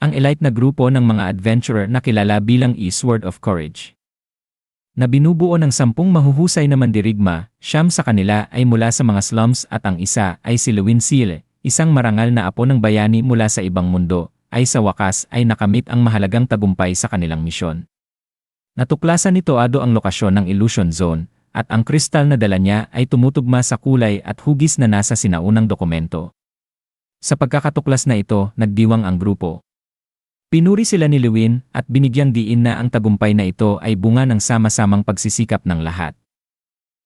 ang elite na grupo ng mga adventurer na kilala bilang Sword of Courage. Na binubuo ng 10 mahuhusay na mandirigma, 9 sa kanila ay mula sa mga slums at ang isa ay si Lewin Sile, isang marangal na apo ng bayani mula sa ibang mundo, ay sa wakas ay nakamit ang mahalagang tagumpay sa kanilang misyon. Natuklasan nito ang lokasyon ng Illusion Zone, at ang kristal na dala niya ay tumutugma sa kulay at hugis na nasa sinaunang dokumento. Sa pagkakatuklas na ito, nagdiwang ang grupo. Pinuri sila ni Lewin at binigyang diin na ang tagumpay na ito ay bunga ng sama-samang pagsisikap ng lahat.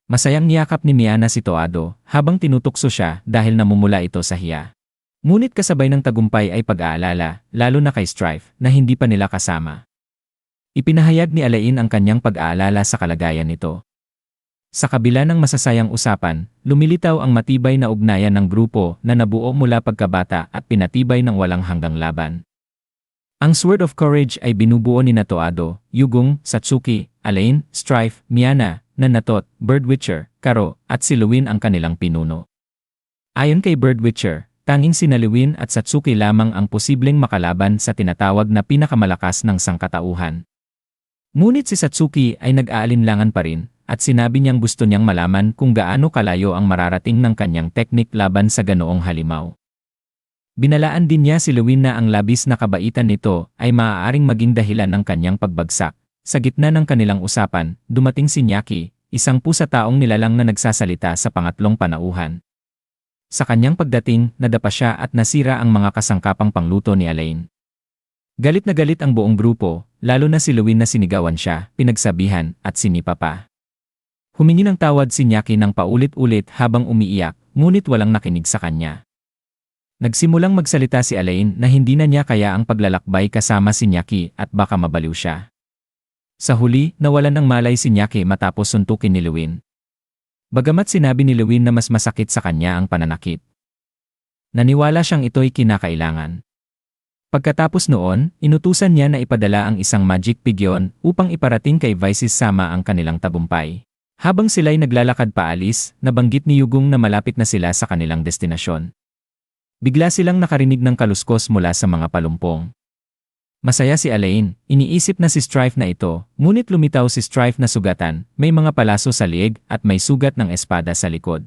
Masayang niyakap ni Miana si Toado habang tinutukso siya dahil namumula ito sa hiya. Ngunit kasabay ng tagumpay ay pag-aalala, lalo na kay Strife, na hindi pa nila kasama. Ipinahayag ni Alain ang kanyang pag-aalala sa kalagayan nito. Sa kabila ng masasayang usapan, lumilitaw ang matibay na ugnayan ng grupo na nabuo mula pagkabata at pinatibay ng walang hanggang laban. Ang Sword of Courage ay binubuo ni Toado, Yugong, Satsuki, Alain, Strife, Miana, Nanatot, Birdwitcher, Karo, at si Lewin ang kanilang pinuno. Ayon kay Birdwitcher, tanging sina Lewin at Satsuki lamang ang posibleng makalaban sa tinatawag na pinakamalakas ng sangkatauhan. Ngunit si Satsuki ay nag-aalinlangan pa rin, at sinabi niyang gusto niyang malaman kung gaano kalayo ang mararating ng kanyang teknik laban sa ganoong halimaw. Binalaan din niya si Lewin na ang labis na kabaitan nito ay maaaring maging dahilan ng kanyang pagbagsak. Sa gitna ng kanilang usapan, dumating si Nyaki, isang pusa-taong nilalang na nagsasalita sa pangatlong panauhan. Sa kanyang pagdating, nadapa siya at nasira ang mga kasangkapang pangluto ni Alain. Galit na galit ang buong grupo, lalo na si Lewin na sinigawan siya, pinagsabihan, at sinipa pa. Humingi ng tawad si Nyaki ng paulit-ulit habang umiiyak, ngunit walang nakinig sa kanya. Nagsimulang magsalita si Alain na hindi na niya kaya ang paglalakbay kasama si Nyaki at baka mabaliw siya. Sa huli, nawalan ng malay si Nyaki matapos suntukin ni Lewin. Bagamat sinabi ni Lewin na mas masakit sa kanya ang pananakit. Naniwala siyang ito'y kinakailangan. Pagkatapos noon, inutusan niya na ipadala ang isang magic pigeon upang iparating kay Vices Sama ang kanilang tagumpay. Habang sila'y naglalakad paalis, nabanggit ni Yugong na malapit na sila sa kanilang destinasyon. Bigla silang nakarinig ng kaluskos mula sa mga palumpong. Masaya si Alain, iniisip na si Strife na ito, ngunit lumitaw si Strife na sugatan, may mga palaso sa liig at may sugat ng espada sa likod.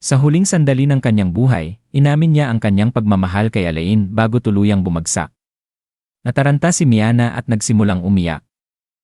Sa huling sandali ng kanyang buhay, inamin niya ang kanyang pagmamahal kay Alain bago tuluyang bumagsak. Nataranta si Miana at nagsimulang umiyak.